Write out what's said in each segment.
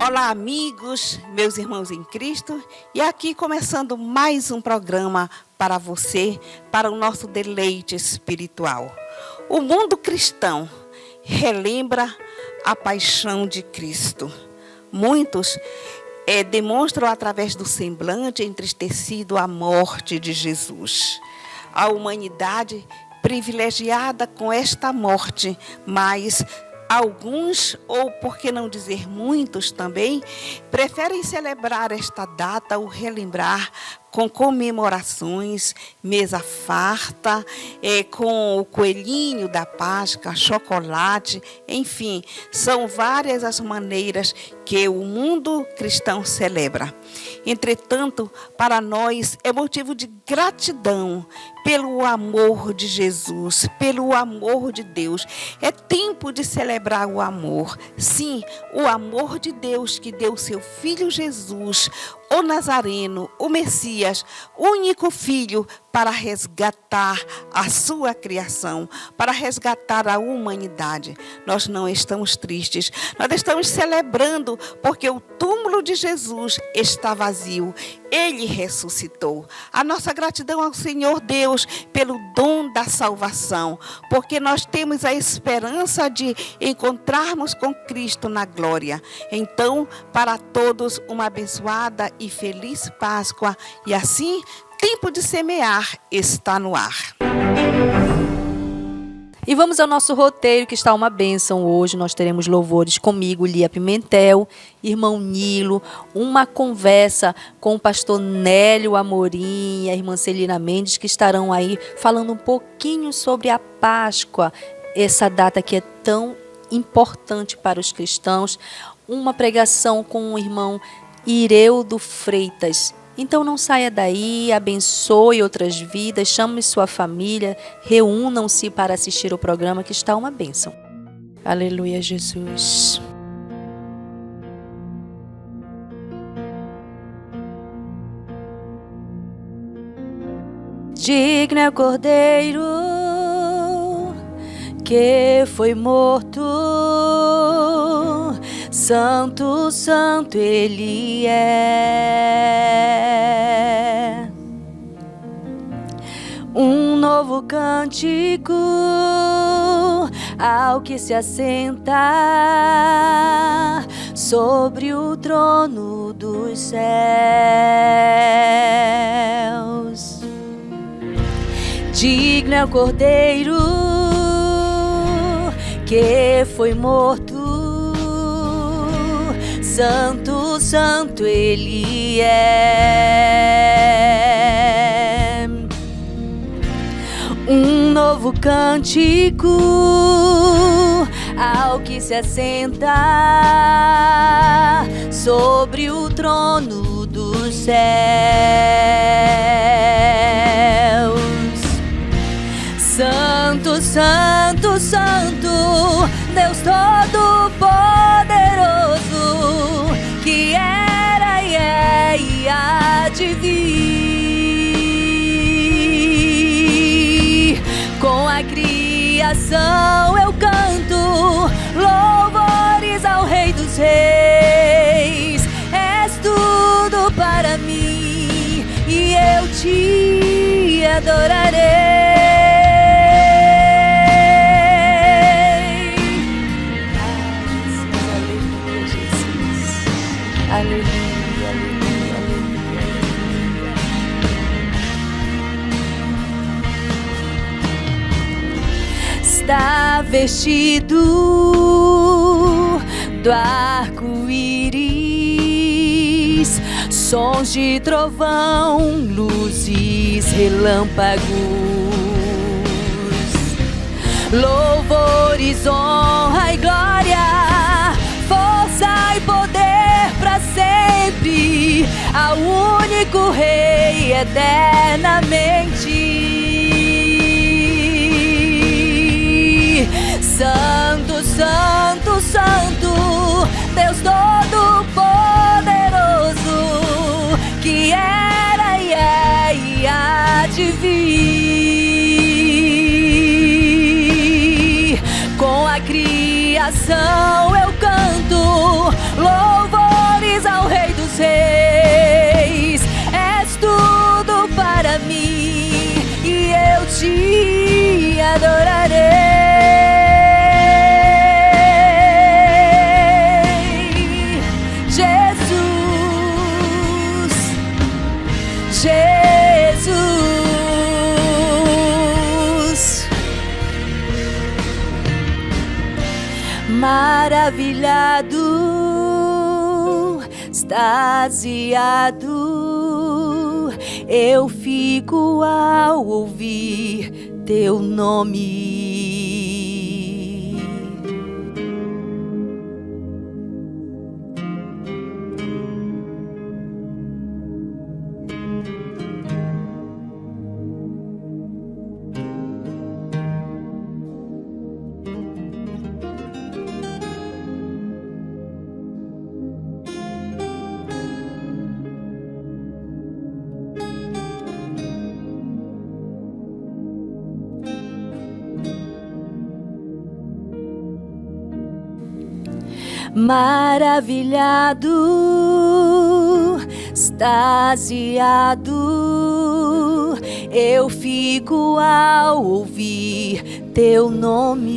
Olá, amigos, meus irmãos em Cristo, e aqui começando mais um programa para você, para o nosso deleite espiritual. O mundo cristão relembra a paixão de Cristo. Muitos demonstram através do semblante entristecido a morte de Jesus. A humanidade privilegiada com esta morte, mas alguns, ou por que não dizer muitos também, preferem celebrar esta data ou relembrar com comemorações, mesa farta, com o coelhinho da Páscoa, chocolate, enfim, são várias as maneiras que o mundo cristão celebra. Entretanto, para nós é motivo de gratidão pelo amor de Jesus, pelo amor de Deus. É tempo de celebrar o amor. Sim, o amor de Deus que deu seu Filho Jesus, o Nazareno, o Messias, único Filho, para resgatar a sua criação, para resgatar a humanidade. Nós não estamos tristes, nós estamos celebrando, porque o túmulo de Jesus está vazio. Ele ressuscitou. A nossa gratidão ao Senhor Deus pelo dom da salvação, porque nós temos a esperança de encontrarmos com Cristo na glória. Então, para todos, uma abençoada e feliz Páscoa, e assim, tempo de semear está no ar. E vamos ao nosso roteiro, que está uma bênção. Hoje nós teremos louvores comigo, Lia Pimentel, irmão Nilo, uma conversa com o pastor Nélio Amorim e a irmã Celina Mendes, que estarão aí falando um pouquinho sobre a Páscoa, essa data que é tão importante para os cristãos. Uma pregação com o irmão Ireudo Freitas. Então não saia daí, abençoe outras vidas, chame sua família, reúnam-se para assistir o programa, que está uma bênção. Aleluia, Jesus. Digno é o Cordeiro que foi morto, Santo, Santo Ele é. Um novo cântico ao que se assenta sobre o trono dos céus. Digno é o Cordeiro que foi morto, Santo, Santo Ele é. Um novo cântico ao que se assenta sobre o trono dos céus. Santo, Santo, Santo, Deus Todo-Poderoso, que era e é e há de vir. Com a criação eu canto louvores ao Rei dos Reis. És tudo para mim e eu te adorarei. Aleluia, aleluia, aleluia. Está vestido do arco-íris, sons de trovão, luzes, relâmpagos, louvores, honra e glória, força e poder para sempre, ao único Rei eternamente. Santo, Santo, Santo, Deus Todo-Poderoso, que era e é e há de vir. Com a criação eu canto louvor maravilhado, extasiado, eu fico ao ouvir teu nome. Maravilhado, extasiado, eu fico ao ouvir teu nome.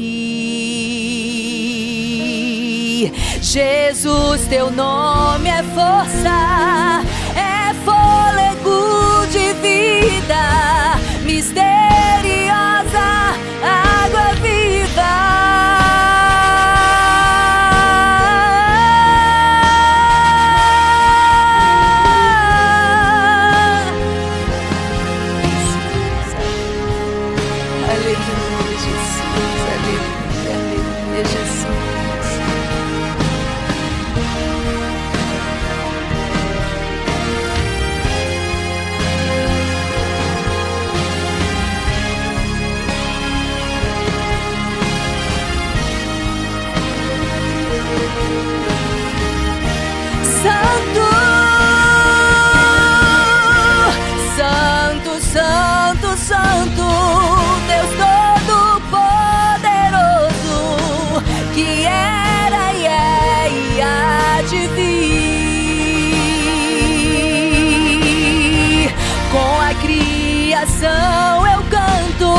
Jesus, teu nome é força, é fôlego de vida, misteriosa água viva. Santo, Deus Todo-Poderoso, que era e é e há de vir. Com a criação eu canto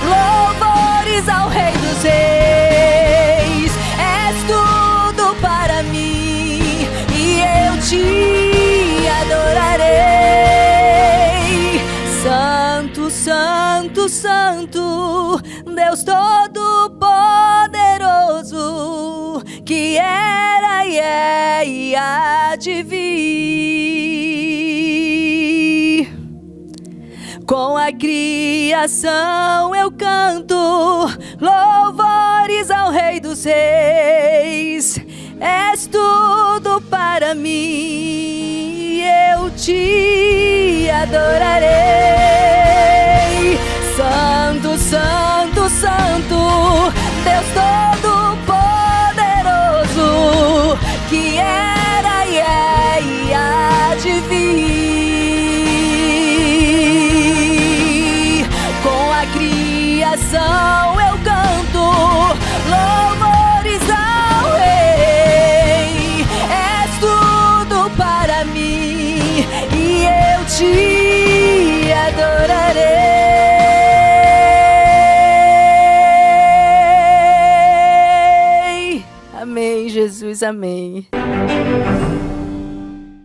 louvores ao Rei dos Reis. És tudo para mim e eu te adorarei. Santo, Santo, Santo, Deus Todo-Poderoso, que era e é e há de vir. Com a criação eu canto louvores ao Rei dos Reis. És tudo para mim, eu te adorarei. Santo, Santo, Santo, Deus Todo-Poderoso, que era e é e há de vir. Com a criação eu canto louvores ao Rei. És tudo para mim e eu te adorarei. Amém, Jesus, amém.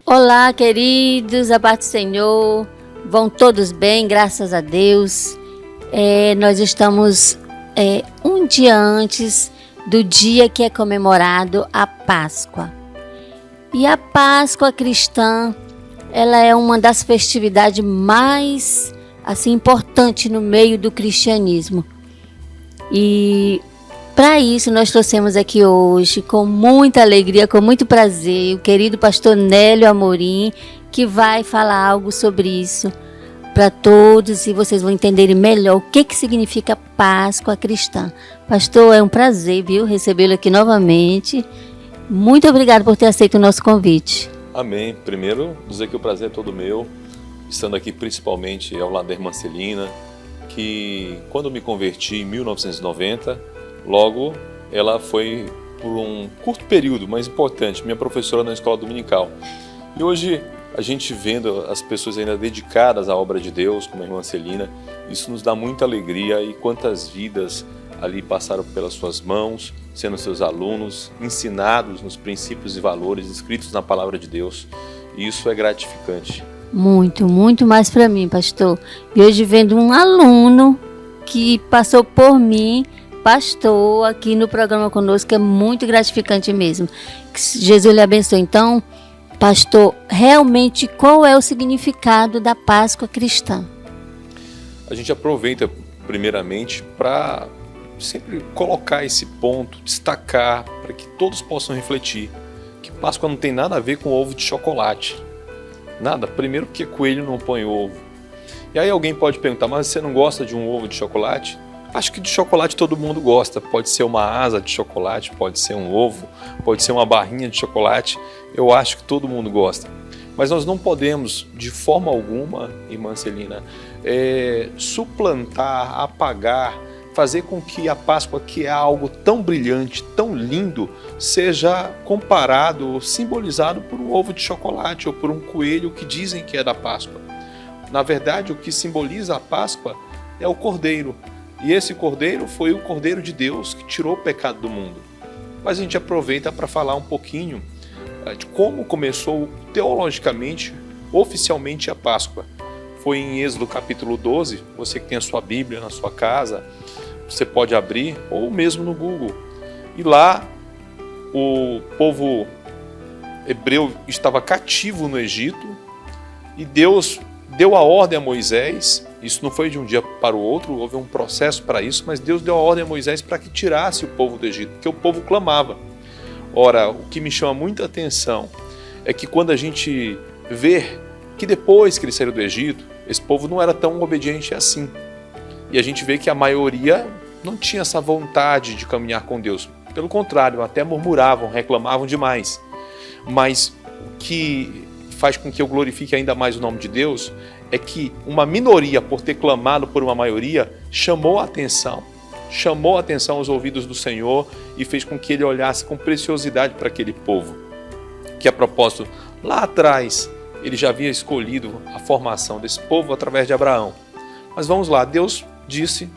Olá, queridos, a paz do Senhor. Vão todos bem, graças a Deus. Nós estamos um dia antes do dia que é comemorado a Páscoa. E a Páscoa cristã, ela é uma das festividades mais importantes no meio do cristianismo. E para isso nós trouxemos aqui hoje, com muita alegria, com muito prazer, o querido pastor Nélio Amorim, que vai falar algo sobre isso para todos e vocês vão entenderem melhor o que significa Páscoa cristã. Pastor, é um prazer, recebê-lo aqui novamente. Muito obrigado por ter aceito o nosso convite. Amém. Primeiro, dizer que o prazer é todo meu, estando aqui principalmente ao lado da irmã Celina, que quando me converti em 1990, logo ela foi por um curto período, mas importante, minha professora na escola dominical. E hoje, a gente vendo as pessoas ainda dedicadas à obra de Deus, como a irmã Celina, isso nos dá muita alegria. E quantas vidas ali passaram pelas suas mãos, sendo seus alunos, ensinados nos princípios e valores escritos na palavra de Deus. E isso é gratificante. Muito, muito mais para mim, pastor. E hoje vendo um aluno que passou por mim, pastor aqui no programa conosco, é muito gratificante mesmo. Que Jesus lhe abençoe. Então, pastor, realmente qual é o significado da Páscoa cristã? A gente aproveita primeiramente para sempre colocar esse ponto, destacar, para que todos possam refletir que Páscoa não tem nada a ver com ovo de chocolate. Nada. Primeiro porque coelho não põe ovo. E aí alguém pode perguntar, mas você não gosta de um ovo de chocolate? Acho que de chocolate todo mundo gosta. Pode ser uma asa de chocolate, pode ser um ovo, pode ser uma barrinha de chocolate. Eu acho que todo mundo gosta. Mas nós não podemos, de forma alguma, irmã Celina, suplantar, apagar, fazer com que a Páscoa, que é algo tão brilhante, tão lindo, seja comparado ou simbolizado por um ovo de chocolate ou por um coelho que dizem que é da Páscoa. Na verdade, o que simboliza a Páscoa é o Cordeiro. E esse Cordeiro foi o Cordeiro de Deus que tirou o pecado do mundo. Mas a gente aproveita para falar um pouquinho de como começou teologicamente, oficialmente a Páscoa. Foi em Êxodo capítulo 12, você que tem a sua Bíblia na sua casa, você pode abrir, ou mesmo no Google. E lá o povo hebreu estava cativo no Egito e Deus deu a ordem a Moisés. Isso não foi de um dia para o outro, houve um processo para isso, mas Deus deu a ordem a Moisés para que tirasse o povo do Egito, porque o povo clamava. Ora, o que me chama muita atenção é que quando a gente vê que depois que eles saíram do Egito, esse povo não era tão obediente assim. E a gente vê que a maioria não tinha essa vontade de caminhar com Deus. Pelo contrário, até murmuravam, reclamavam demais. Mas o que faz com que eu glorifique ainda mais o nome de Deus é que uma minoria, por ter clamado por uma maioria, chamou a atenção aos ouvidos do Senhor e fez com que ele olhasse com preciosidade para aquele povo. Que a propósito, lá atrás, ele já havia escolhido a formação desse povo através de Abraão. Mas vamos lá, Deus disse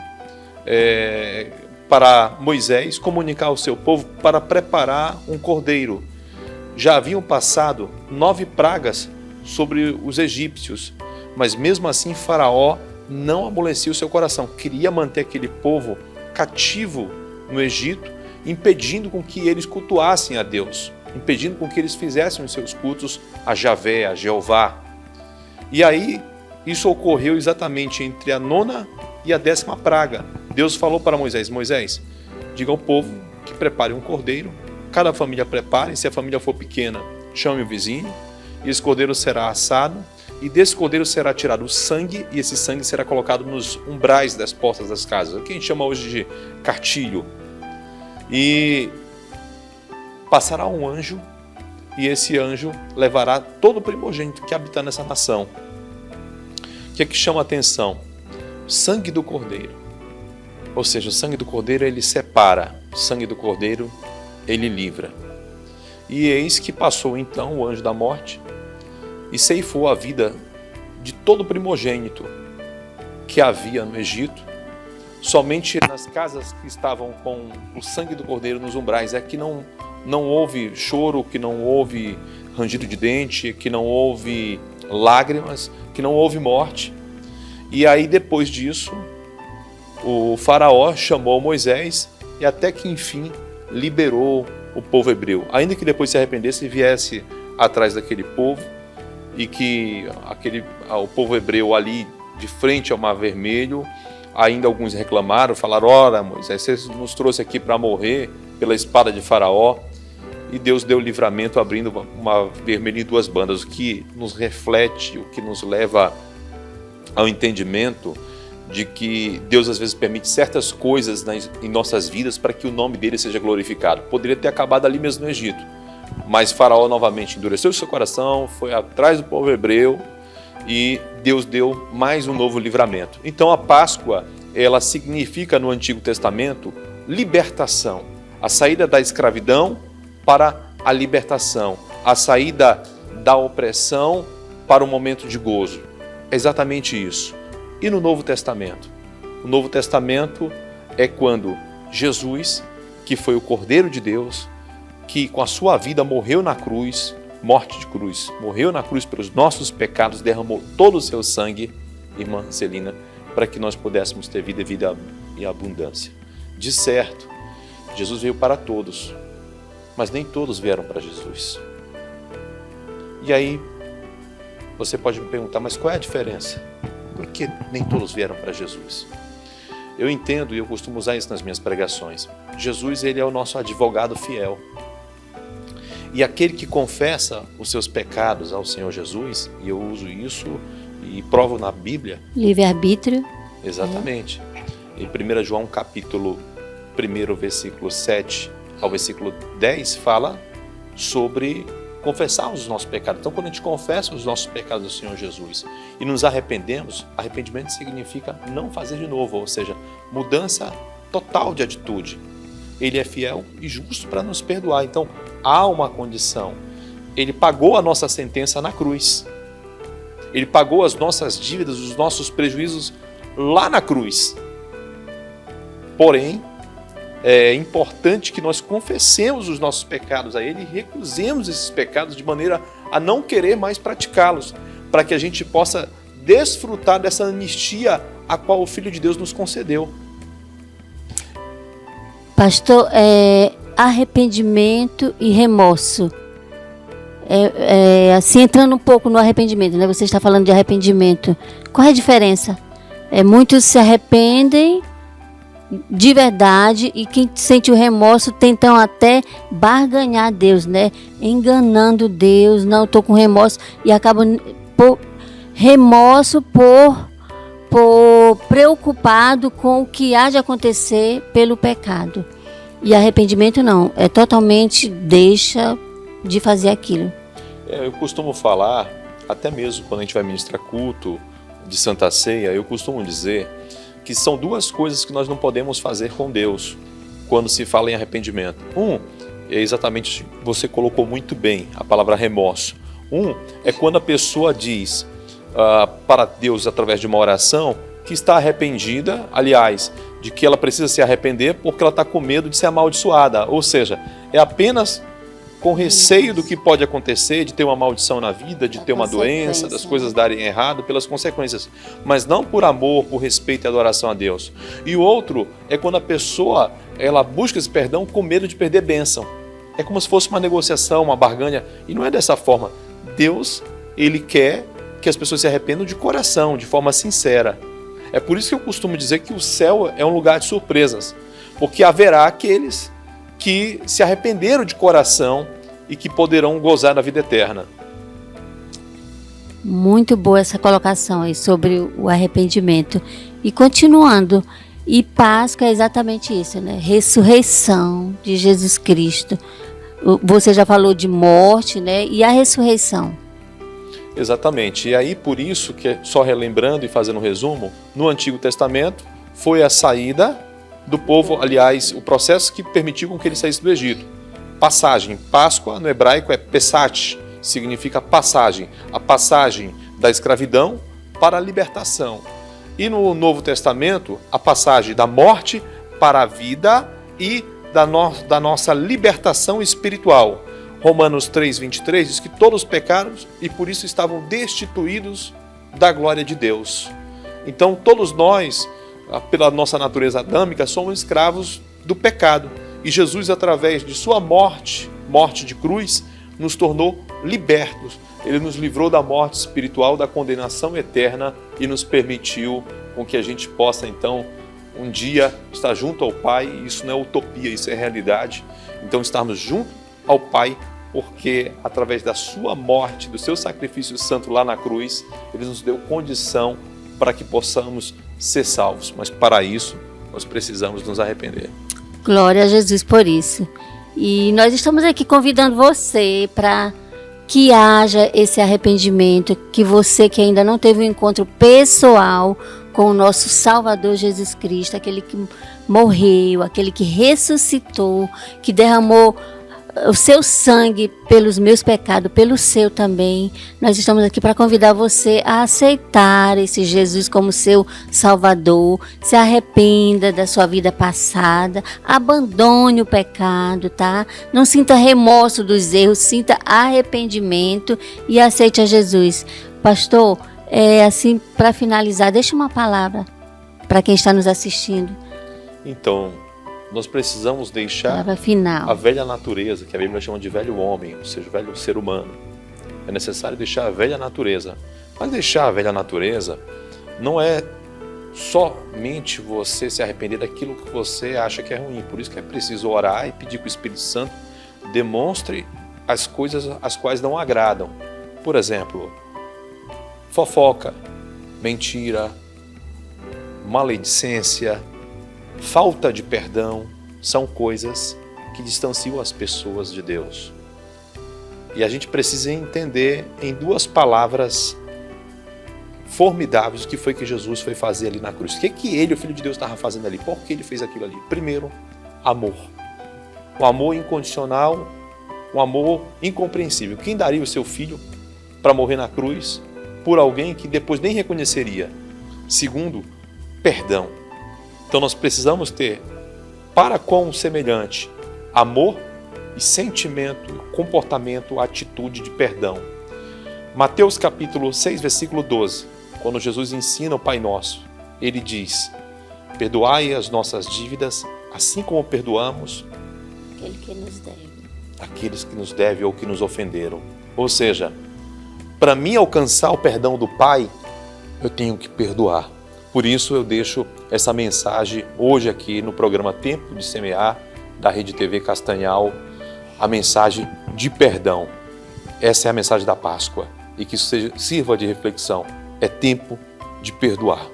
para Moisés comunicar ao seu povo para preparar um cordeiro. Já haviam passado 9 pragas sobre os egípcios, mas mesmo assim Faraó não amolecia o seu coração, queria manter aquele povo cativo no Egito, impedindo com que eles cultuassem a Deus, impedindo com que eles fizessem os seus cultos a Javé, a Jeová. E aí, isso ocorreu exatamente entre a 9ª e a 10ª praga. Deus falou para Moisés, diga ao povo que prepare um cordeiro, cada família prepare, se a família for pequena, chame o vizinho, e esse cordeiro será assado, e desse cordeiro será tirado o sangue, e esse sangue será colocado nos umbrais das portas das casas, o que a gente chama hoje de cartilho. E passará um anjo, e esse anjo levará todo o primogênito que habita nessa nação. O que é que chama a atenção? O sangue do cordeiro. Ou seja, o sangue do cordeiro ele separa, o sangue do cordeiro ele livra. E eis que passou então o anjo da morte e ceifou a vida de todo primogênito que havia no Egito. Somente nas casas que estavam com o sangue do cordeiro nos umbrais é que não houve choro, que não houve rangido de dente, que não houve lágrimas, que não houve morte. E aí depois disso, o faraó chamou Moisés e até que enfim liberou o povo hebreu. Ainda que depois se arrependesse e viesse atrás daquele povo e que o povo hebreu ali de frente ao Mar Vermelho, ainda alguns reclamaram, falaram, ora Moisés, você nos trouxe aqui para morrer pela espada de faraó. E Deus deu livramento abrindo uma vermelha em 2 bandas, o que nos reflete, o que nos leva ao entendimento de que Deus às vezes permite certas coisas em nossas vidas para que o nome dele seja glorificado. Poderia ter acabado ali mesmo no Egito, mas Faraó novamente endureceu o seu coração, foi atrás do povo hebreu e Deus deu mais um novo livramento. Então a Páscoa, ela significa no Antigo Testamento libertação, a saída da escravidão para a libertação, a saída da opressão para um momento de gozo. É exatamente isso. E no Novo Testamento? O Novo Testamento é quando Jesus, que foi o Cordeiro de Deus, que com a sua vida morreu na cruz, morte de cruz, morreu na cruz pelos nossos pecados, derramou todo o seu sangue, irmã Celina, para que nós pudéssemos ter vida e vida em abundância. De certo, Jesus veio para todos, mas nem todos vieram para Jesus. E aí, você pode me perguntar, mas qual é a diferença? Por que nem todos vieram para Jesus? Eu entendo e eu costumo usar isso nas minhas pregações. Jesus, ele é o nosso advogado fiel. E aquele que confessa os seus pecados ao Senhor Jesus, e eu uso isso e provo na Bíblia. Livre-arbítrio. Exatamente. Em 1 João capítulo 1, versículo 7 ao versículo 10, fala sobre confessar os nossos pecados. Então, quando a gente confessa os nossos pecados ao Senhor Jesus e nos arrependemos, arrependimento significa não fazer de novo, ou seja, mudança total de atitude. Ele é fiel e justo para nos perdoar. Então, há uma condição. Ele pagou a nossa sentença na cruz. Ele pagou as nossas dívidas, os nossos prejuízos lá na cruz. Porém, é importante que nós confessemos os nossos pecados a Ele e recusemos esses pecados de maneira a não querer mais praticá-los, para que a gente possa desfrutar dessa anistia a qual o Filho de Deus nos concedeu. Pastor, arrependimento e remorso. Assim, entrando um pouco no arrependimento, né? Você está falando de arrependimento. Qual é a diferença? Muitos se arrependem de verdade e quem sente o remorso tentam até barganhar Deus, né? Enganando Deus. Não, estou com remorso e acabam por remorso por preocupado com o que há de acontecer pelo pecado. E arrependimento não, é totalmente deixa de fazer aquilo. Eu costumo falar, até mesmo quando a gente vai ministrar culto de Santa Ceia, eu costumo dizer que são duas coisas que nós não podemos fazer com Deus quando se fala em arrependimento. É exatamente, você colocou muito bem a palavra remorso. É quando a pessoa diz para Deus através de uma oração que está arrependida, aliás, de que ela precisa se arrepender porque ela está com medo de ser amaldiçoada. Ou seja, é apenas com receio do que pode acontecer, de ter uma maldição na vida, de ter uma doença, das coisas darem errado, pelas consequências, mas não por amor, por respeito e adoração a Deus. E o outro é quando a pessoa ela busca esse perdão com medo de perder bênção. É como se fosse uma negociação, uma barganha, e não é dessa forma. Deus, ele quer que as pessoas se arrependam de coração, de forma sincera. É por isso que eu costumo dizer que o céu é um lugar de surpresas, porque haverá aqueles que se arrependeram de coração e que poderão gozar da vida eterna. Muito boa essa colocação aí sobre o arrependimento. E continuando, e Páscoa é exatamente isso, né? Ressurreição de Jesus Cristo. Você já falou de morte, né? E a ressurreição. Exatamente. E aí, por isso, que só relembrando e fazendo um resumo, no Antigo Testamento foi a saída do povo, aliás, o processo que permitiu com que ele saísse do Egito. Passagem. Páscoa, no hebraico, é Pesach, significa passagem. A passagem da escravidão para a libertação. E no Novo Testamento, a passagem da morte para a vida e da nossa libertação espiritual. Romanos 3:23 diz que todos pecaram e por isso estavam destituídos da glória de Deus. Então todos nós, pela nossa natureza adâmica, somos escravos do pecado. E Jesus, através de sua morte de cruz, nos tornou libertos. Ele nos livrou da morte espiritual, da condenação eterna e nos permitiu com que a gente possa, então, um dia estar junto ao Pai. Isso não é utopia, isso é realidade. Então, estarmos junto ao Pai, porque através da sua morte, do seu sacrifício santo lá na cruz, Ele nos deu condição para que possamos ser salvos. Mas para isso, nós precisamos nos arrepender. Glória a Jesus por isso. E nós estamos aqui convidando você para que haja esse arrependimento, que você que ainda não teve um encontro pessoal com o nosso Salvador Jesus Cristo, aquele que morreu, aquele que ressuscitou, que derramou o seu sangue pelos meus pecados, pelo seu também. Nós estamos aqui para convidar você a aceitar esse Jesus como seu Salvador. Se arrependa da sua vida passada, abandone o pecado, tá? Não sinta remorso dos erros, sinta arrependimento e aceite a Jesus. Pastor, assim, para finalizar, deixa uma palavra para quem está nos assistindo. Então, nós precisamos deixar Palavra final. a velha natureza, que a Bíblia chama de velho homem, ou seja, o velho ser humano. É necessário deixar a velha natureza. Mas deixar a velha natureza não é somente você se arrepender daquilo que você acha que é ruim. Por isso que é preciso orar e pedir que o Espírito Santo demonstre as coisas as quais não agradam. Por exemplo, fofoca, mentira, maledicência, falta de perdão, são coisas que distanciam as pessoas de Deus. E a gente precisa entender em duas palavras formidáveis o que foi que Jesus foi fazer ali na cruz. O que ele, o Filho de Deus, estava fazendo ali? Por que ele fez aquilo ali? Primeiro, amor. Um amor incondicional, um amor incompreensível. Quem daria o seu filho para morrer na cruz por alguém que depois nem reconheceria? Segundo, perdão. Então nós precisamos ter para com o semelhante amor e sentimento, comportamento, atitude de perdão. Mateus capítulo 6, versículo 12, quando Jesus ensina o Pai Nosso, ele diz: perdoai as nossas dívidas, assim como perdoamos Aquele que nos deve. aqueles que nos devem ou que nos ofenderam. Ou seja, para mim alcançar o perdão do Pai, eu tenho que perdoar. Por isso eu deixo essa mensagem hoje aqui no programa Tempo de Semear, da Rede TV Castanhal, a mensagem de perdão. Essa é a mensagem da Páscoa e que isso sirva de reflexão. É tempo de perdoar.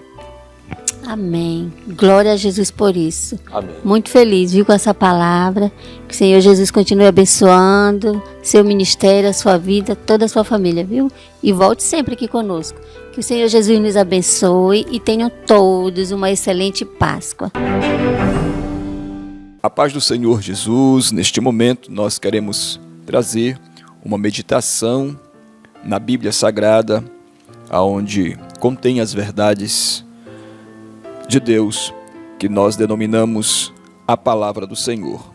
Amém. Glória a Jesus por isso. Amém. Muito feliz, viu, com essa palavra. Que o Senhor Jesus continue abençoando seu ministério, a sua vida, toda a sua família, viu? E volte sempre aqui conosco. Que o Senhor Jesus nos abençoe e tenham todos uma excelente Páscoa. A paz do Senhor Jesus. Neste momento nós queremos trazer uma meditação na Bíblia Sagrada, aonde contém as verdades de Deus, que nós denominamos a Palavra do Senhor.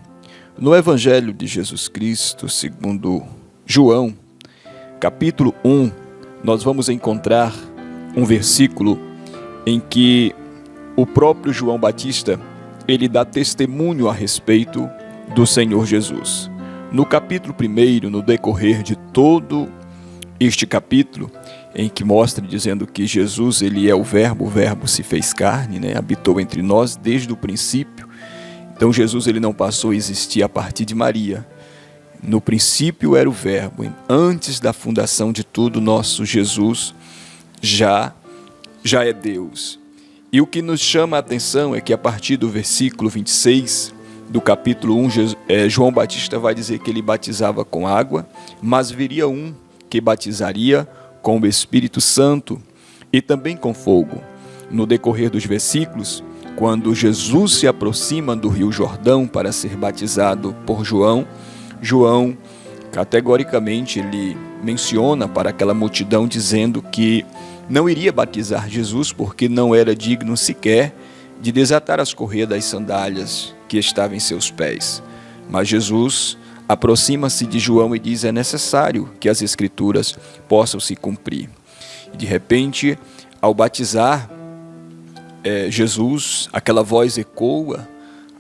No Evangelho de Jesus Cristo, segundo João, capítulo 1, nós vamos encontrar um versículo em que o próprio João Batista, ele dá testemunho a respeito do Senhor Jesus. No capítulo 1, no decorrer de todo este capítulo, em que mostra dizendo que Jesus, ele é o Verbo se fez carne, habitou entre nós desde o princípio. Então Jesus, ele não passou a existir a partir de Maria. No princípio era o Verbo. Antes da fundação de tudo, nosso Jesus já é Deus. E o que nos chama a atenção é que a partir do versículo 26 do capítulo 1, João Batista vai dizer que ele batizava com água, mas viria um que batizaria com o Espírito Santo e também com fogo. No decorrer dos versículos, quando Jesus se aproxima do Rio Jordão para ser batizado por João, categoricamente ele menciona para aquela multidão dizendo que não iria batizar Jesus porque não era digno sequer de desatar as correias das sandálias que estavam em seus pés. Mas Jesus aproxima-se de João e diz: é necessário que as Escrituras possam se cumprir. E de repente, ao batizar Jesus, aquela voz ecoa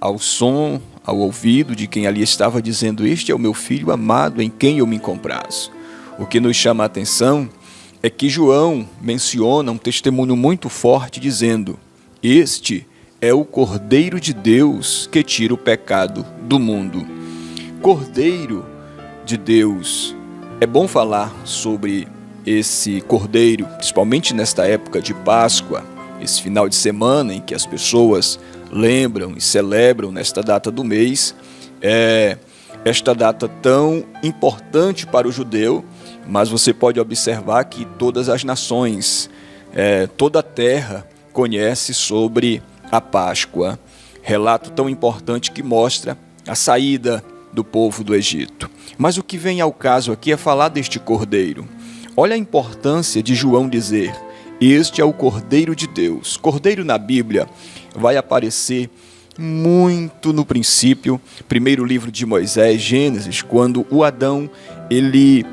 ao som, ao ouvido de quem ali estava dizendo: este é o meu filho amado em quem eu me comprazo. O que nos chama a atenção é que João menciona um testemunho muito forte dizendo: este é o Cordeiro de Deus que tira o pecado do mundo. Cordeiro de Deus. É bom falar sobre esse Cordeiro, principalmente nesta época de Páscoa, esse final de semana em que as pessoas lembram e celebram nesta data do mês, esta data tão importante para o judeu, mas você pode observar que todas as nações, toda a terra conhece sobre a Páscoa, relato tão importante que mostra a saída do povo do Egito. Mas o que vem ao caso aqui é falar deste Cordeiro. Olha a importância de João dizer: este é o Cordeiro de Deus. Cordeiro na Bíblia vai aparecer muito no princípio, primeiro livro de Moisés, Gênesis, quando o Adão, ele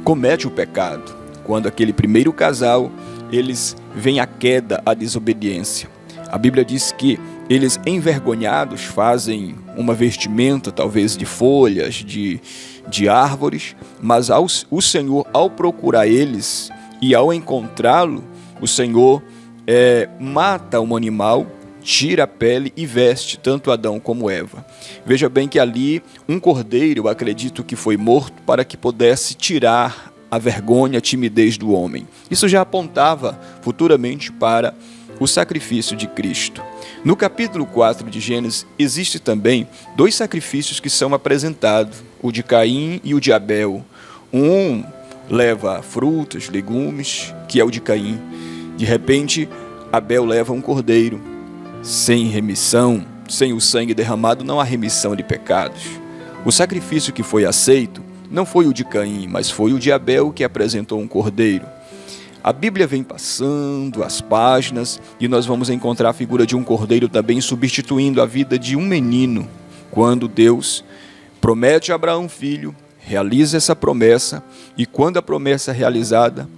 comete o pecado. Quando aquele primeiro casal, eles veem a queda, a desobediência. A Bíblia diz que eles envergonhados fazem uma vestimenta talvez de folhas, de árvores, mas o Senhor, ao procurar eles e ao encontrá-lo, o Senhor mata um animal, tira a pele e veste tanto Adão como Eva. Veja bem que ali um cordeiro, eu acredito que foi morto para que pudesse tirar a vergonha, a timidez do homem. Isso já apontava futuramente para o sacrifício de Cristo. No capítulo 4 de Gênesis, existe também 2 sacrifícios que são apresentados, o de Caim e o de Abel. Um leva frutas, legumes, que é o de Caim. De repente, Abel leva um cordeiro. Sem remissão, sem o sangue derramado, não há remissão de pecados. O sacrifício que foi aceito não foi o de Caim, mas foi o de Abel, que apresentou um cordeiro. A Bíblia vem passando as páginas e nós vamos encontrar a figura de um cordeiro também substituindo a vida de um menino. Quando Deus promete a Abraão um filho, realiza essa promessa, e quando a promessa é realizada,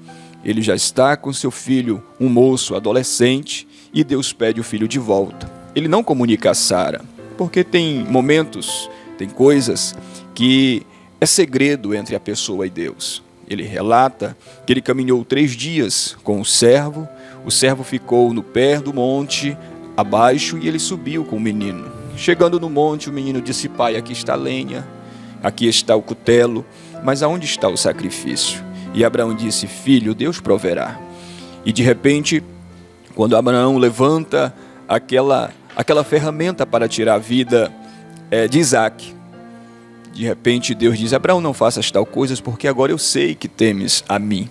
ele já está com seu filho, um moço, adolescente, e Deus pede o filho de volta. Ele não comunica a Sara, porque tem momentos, tem coisas que é segredo entre a pessoa e Deus. Ele relata que ele caminhou 3 dias com o servo ficou no pé do monte, abaixo, e ele subiu com o menino. Chegando no monte, o menino disse: pai, aqui está a lenha, aqui está o cutelo, mas aonde está o sacrifício? E Abraão disse: filho, Deus proverá. E de repente, quando Abraão levanta aquela ferramenta para tirar a vida de Isaque, de repente Deus diz: Abraão, não faças tal coisas, porque agora eu sei que temes a mim.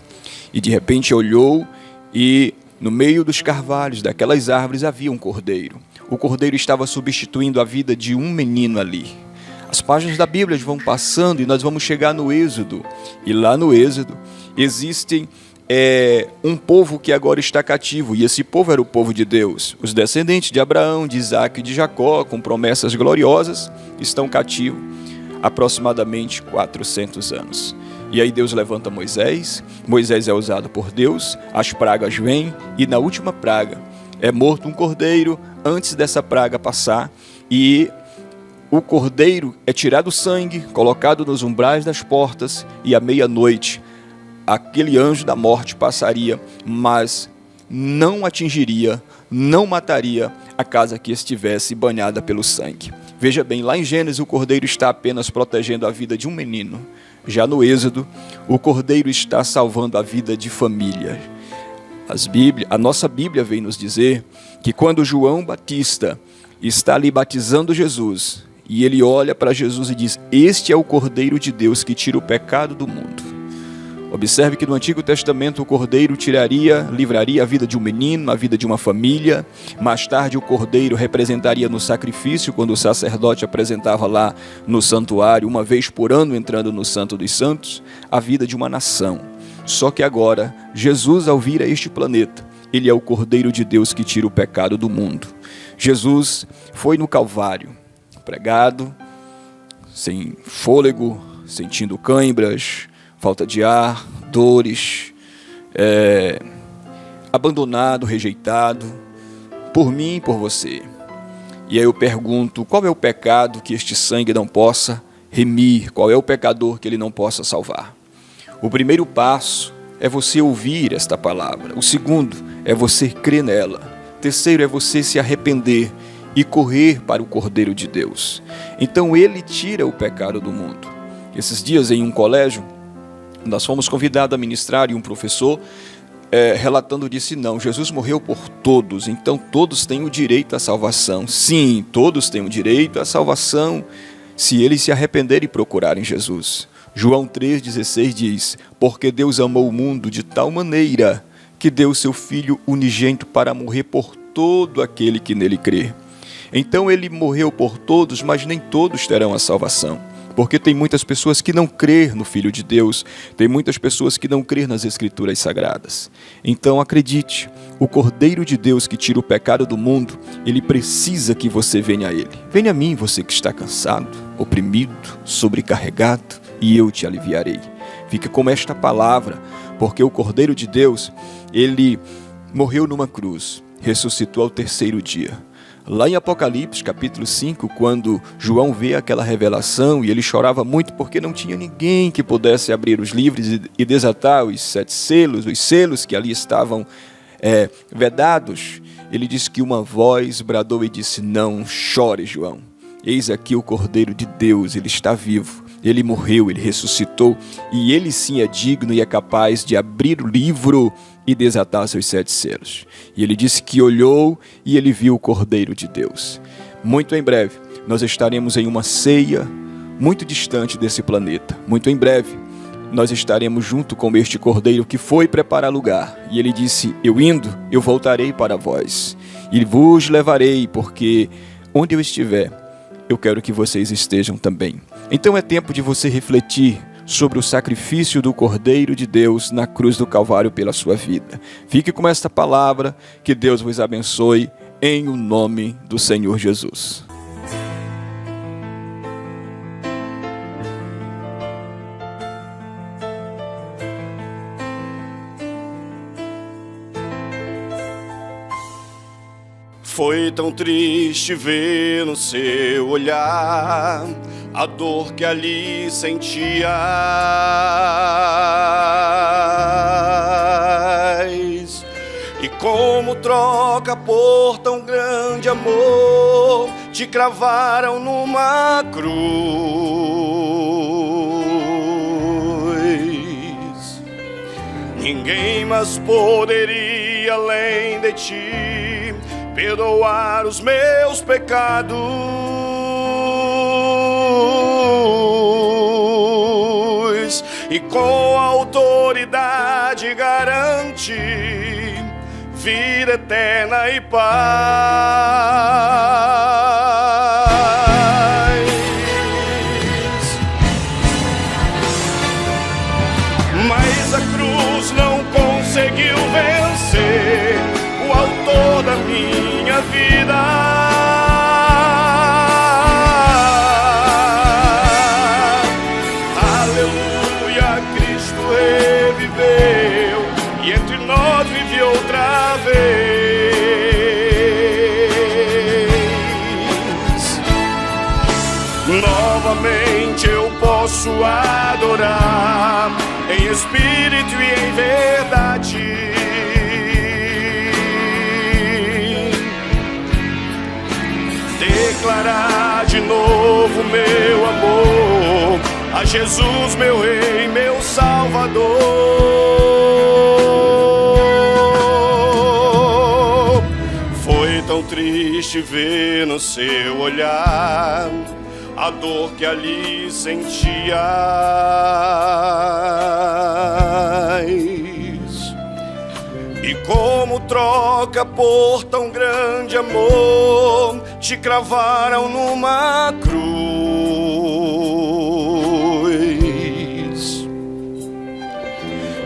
E de repente olhou, e no meio dos carvalhos daquelas árvores havia um cordeiro. O cordeiro estava substituindo a vida de um menino ali. As páginas da Bíblia vão passando e nós vamos chegar no Êxodo. E lá no Êxodo existem um povo que agora está cativo, e esse povo era o povo de Deus. Os descendentes de Abraão, de Isaque e de Jacó, com promessas gloriosas, estão cativos aproximadamente 400 anos. E aí Deus levanta Moisés é usado por Deus, as pragas vêm, e na última praga é morto um cordeiro antes dessa praga passar, e o cordeiro é tirado o sangue, colocado nos umbrais das portas, e à meia-noite aquele anjo da morte passaria, mas não atingiria, não mataria a casa que estivesse banhada pelo sangue. Veja bem, lá em Gênesis o cordeiro está apenas protegendo a vida de um menino. Já no Êxodo, o cordeiro está salvando a vida de família. A nossa Bíblia vem nos dizer que quando João Batista está ali batizando Jesus, e ele olha para Jesus e diz: este é o Cordeiro de Deus que tira o pecado do mundo. Observe que no Antigo Testamento o cordeiro livraria a vida de um menino, a vida de uma família. Mais tarde o cordeiro representaria no sacrifício, quando o sacerdote apresentava lá no santuário, uma vez por ano entrando no Santo dos Santos, a vida de uma nação. Só que agora, Jesus, ao vir a este planeta, ele é o Cordeiro de Deus que tira o pecado do mundo. Jesus foi no Calvário, pregado, sem fôlego, sentindo cãibras, falta de ar, dores, abandonado, rejeitado, por mim e por você. E aí eu pergunto: qual é o pecado que este sangue não possa remir? Qual é o pecador que ele não possa salvar? O primeiro passo é você ouvir esta palavra. O segundo é você crer nela. O terceiro é você se arrepender e correr para o Cordeiro de Deus. Então ele tira o pecado do mundo. Esses dias em um colégio, nós fomos convidados a ministrar, e um professor relatando disse: não, Jesus morreu por todos, então todos têm o direito à salvação. Sim, todos têm o direito à salvação se eles se arrependerem e procurarem Jesus. João 3,16 diz: porque Deus amou o mundo de tal maneira que deu seu Filho unigênito para morrer por todo aquele que nele crê. Então ele morreu por todos, mas nem todos terão a salvação. Porque tem muitas pessoas que não crêem no Filho de Deus, tem muitas pessoas que não crêem nas Escrituras Sagradas. Então acredite, o Cordeiro de Deus que tira o pecado do mundo, ele precisa que você venha a ele. Venha a mim, você que está cansado, oprimido, sobrecarregado, e eu te aliviarei. Fique com esta palavra, porque o Cordeiro de Deus, ele morreu numa cruz, ressuscitou ao 3º dia. Lá em Apocalipse, capítulo 5, quando João vê aquela revelação e ele chorava muito porque não tinha ninguém que pudesse abrir os livros e desatar os 7 selos, os selos que ali estavam vedados, ele disse que uma voz bradou e disse: não chore, João. Eis aqui o Cordeiro de Deus, ele está vivo. Ele morreu, ele ressuscitou, e ele sim é digno e é capaz de abrir o livro e desatar seus 7 selos. E ele disse que olhou e ele viu o Cordeiro de Deus. Muito em breve, nós estaremos em uma ceia muito distante desse planeta. Muito em breve, nós estaremos junto com este Cordeiro que foi preparar lugar. E ele disse: eu indo, eu voltarei para vós, e vos levarei, porque onde eu estiver, eu quero que vocês estejam também. Então é tempo de você refletir sobre o sacrifício do Cordeiro de Deus na cruz do Calvário pela sua vida. Fique com esta palavra, que Deus vos abençoe, em o nome do Senhor Jesus. Foi tão triste ver no seu olhar a dor que ali sentias, e como troca por tão grande amor te cravaram numa cruz. Ninguém mais poderia além de ti perdoar os meus pecados, e com autoridade garante vida eterna e paz. Mas a cruz não conseguiu vencer o autor da minha vida. Aleluia, Cristo reviveu e entre nós vive outra vez. Novamente eu posso adorar em espírito e em verdade. Declarar de novo meu amor a Jesus, meu Rei, meu Salvador. Foi tão triste ver no seu olhar a dor que ali sentias, e como troca por tão grande amor te cravaram numa cruz.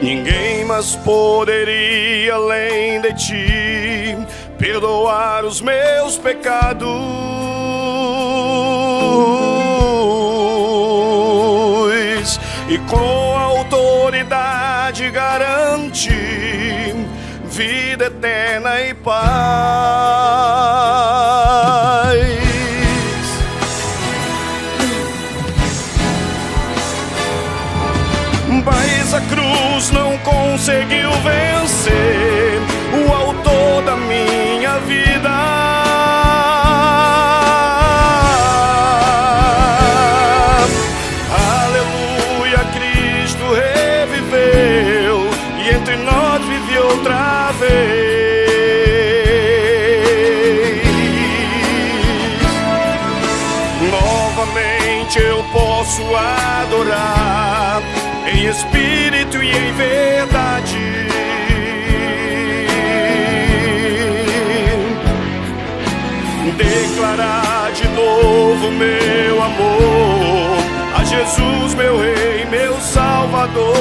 Ninguém mais poderia além de ti perdoar os meus pecados, e com autoridade garante vida eterna e paz. Mas a cruz não conseguiu vencer o autor da minha vida. Aleluia, Cristo reviveu e entre nós vive outra vez. Novamente eu posso adorar em espírito e em verdade. Declarar de novo meu amor a Jesus, meu Rei, meu Salvador.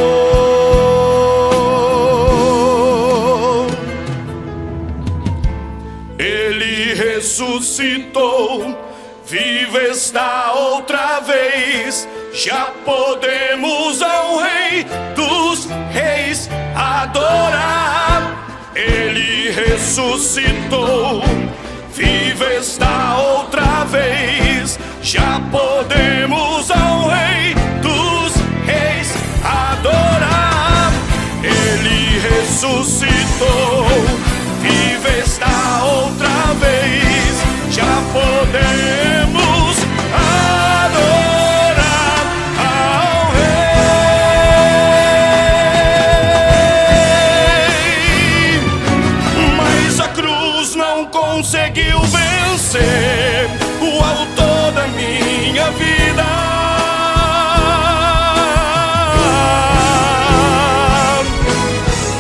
Ele ressuscitou, vivo está outra vez. Já podemos ao Rei dos Reis adorar. Ele ressuscitou, viva está outra vez. Já podemos ao Rei dos Reis adorar. Ele ressuscitou, viva está outra vez. Já podemos adorar ao Rei. Mas a cruz não conseguiu vencer o autor da minha vida.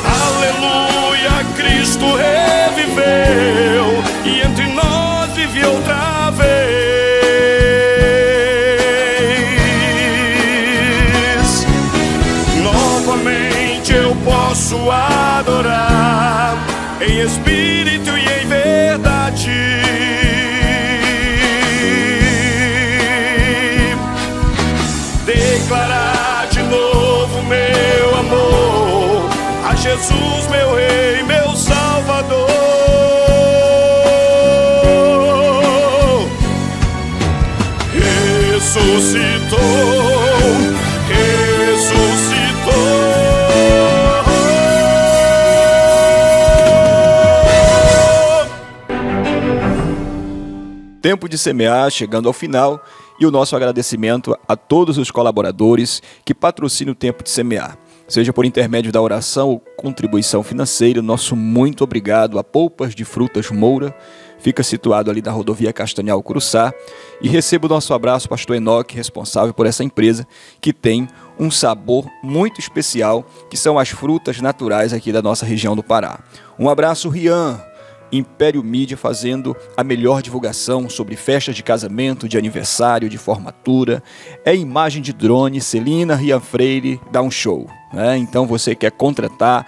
Aleluia, Cristo reviveu e entre nós vive outra vez. Novamente eu posso adorar em espírito e em verdade. Declarar de novo meu amor a Jesus, meu Rei, meu Salvador. Ressuscitou, Tempo de semear chegando ao final e o nosso agradecimento a todos os colaboradores que patrocinam o Tempo de Semear. Seja por intermédio da oração ou contribuição financeira, nosso muito obrigado a Polpas de Frutas Moura, fica situado ali na rodovia Castanhal Curuçá, e recebo o nosso abraço, pastor Enoque, responsável por essa empresa, que tem um sabor muito especial, que são as frutas naturais aqui da nossa região do Pará. Um abraço, Rian, Império Mídia, fazendo a melhor divulgação sobre festas de casamento, de aniversário, de formatura. É imagem de drone, Celina, Rian Freire, dá um show, né? Então você quer contratar,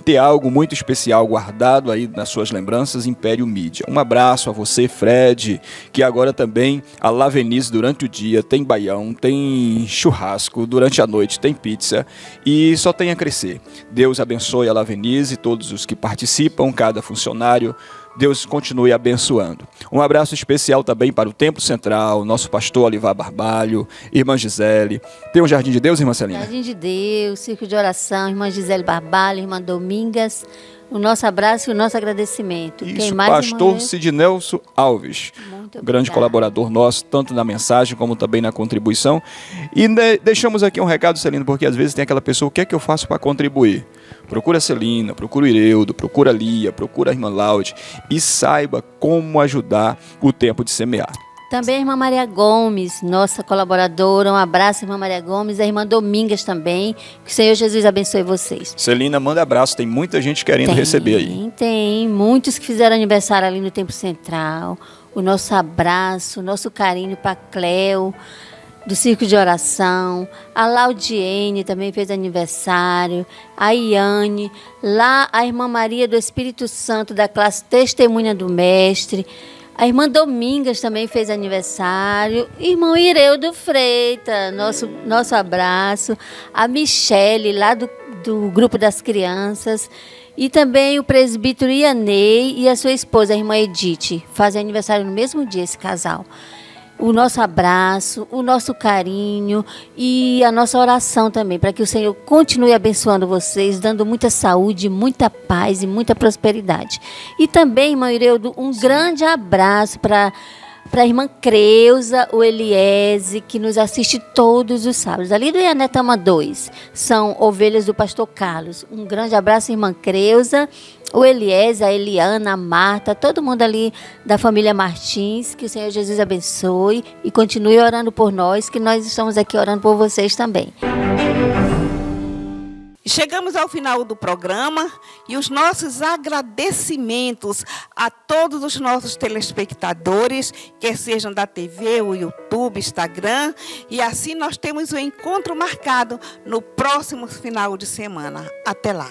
ter algo muito especial guardado aí nas suas lembranças, Império Mídia. Um abraço a você, Fred, que agora também a Lavenice durante o dia tem baião, tem churrasco, durante a noite tem pizza e só tem a crescer. Deus abençoe a Lavenice e todos os que participam, cada funcionário. Deus continue abençoando. Um abraço especial também para o Templo Central, nosso pastor Olivar Barbalho, irmã Gisele. Tem um Jardim de Deus, irmã Celina? Jardim de Deus, Círculo de Oração, irmã Gisele Barbalho, irmã Domingas. O nosso abraço e o nosso agradecimento. Isso, quem mais, pastor Sidnelso Alves, grande colaborador nosso, tanto na mensagem como também na contribuição. E deixamos aqui um recado, Celina, porque às vezes tem aquela pessoa, o que é que eu faço para contribuir? Procura a Celina, procura o Ireudo, procura a Lia, procura a irmã Laude e saiba como ajudar o Tempo de Semear. Também a irmã Maria Gomes, nossa colaboradora. Um abraço, irmã Maria Gomes. A irmã Domingas também. Que o Senhor Jesus abençoe vocês. Celina, manda abraço. Tem muita gente querendo receber aí. Tem. Muitos que fizeram aniversário ali no Templo Central. O nosso abraço, o nosso carinho para Cleo, do Círculo de Oração. A Laudiene também fez aniversário. A Iane. Lá a irmã Maria do Espírito Santo, da classe Testemunha do Mestre. A irmã Domingas também fez aniversário. Irmão Ireudo Freitas, nosso abraço. A Michele, lá do grupo das crianças. E também o presbítero Ianei e a sua esposa, a irmã Edith. Fazem aniversário no mesmo dia, esse casal. O nosso abraço, o nosso carinho e a nossa oração também, para que o Senhor continue abençoando vocês, dando muita saúde, muita paz e muita prosperidade. E também, irmão Ireudo, um grande abraço para a irmã Creuza, o Eliese, que nos assiste todos os sábados. Ali do Ianetama 2, são ovelhas do pastor Carlos. Um grande abraço, irmã Creuza, o Eliese, a Eliana, a Marta, todo mundo ali da família Martins. Que o Senhor Jesus abençoe e continue orando por nós, que nós estamos aqui orando por vocês também. Chegamos ao final do programa e os nossos agradecimentos a todos os nossos telespectadores, quer sejam da TV, o YouTube, Instagram, e assim nós temos o encontro marcado no próximo final de semana. Até lá.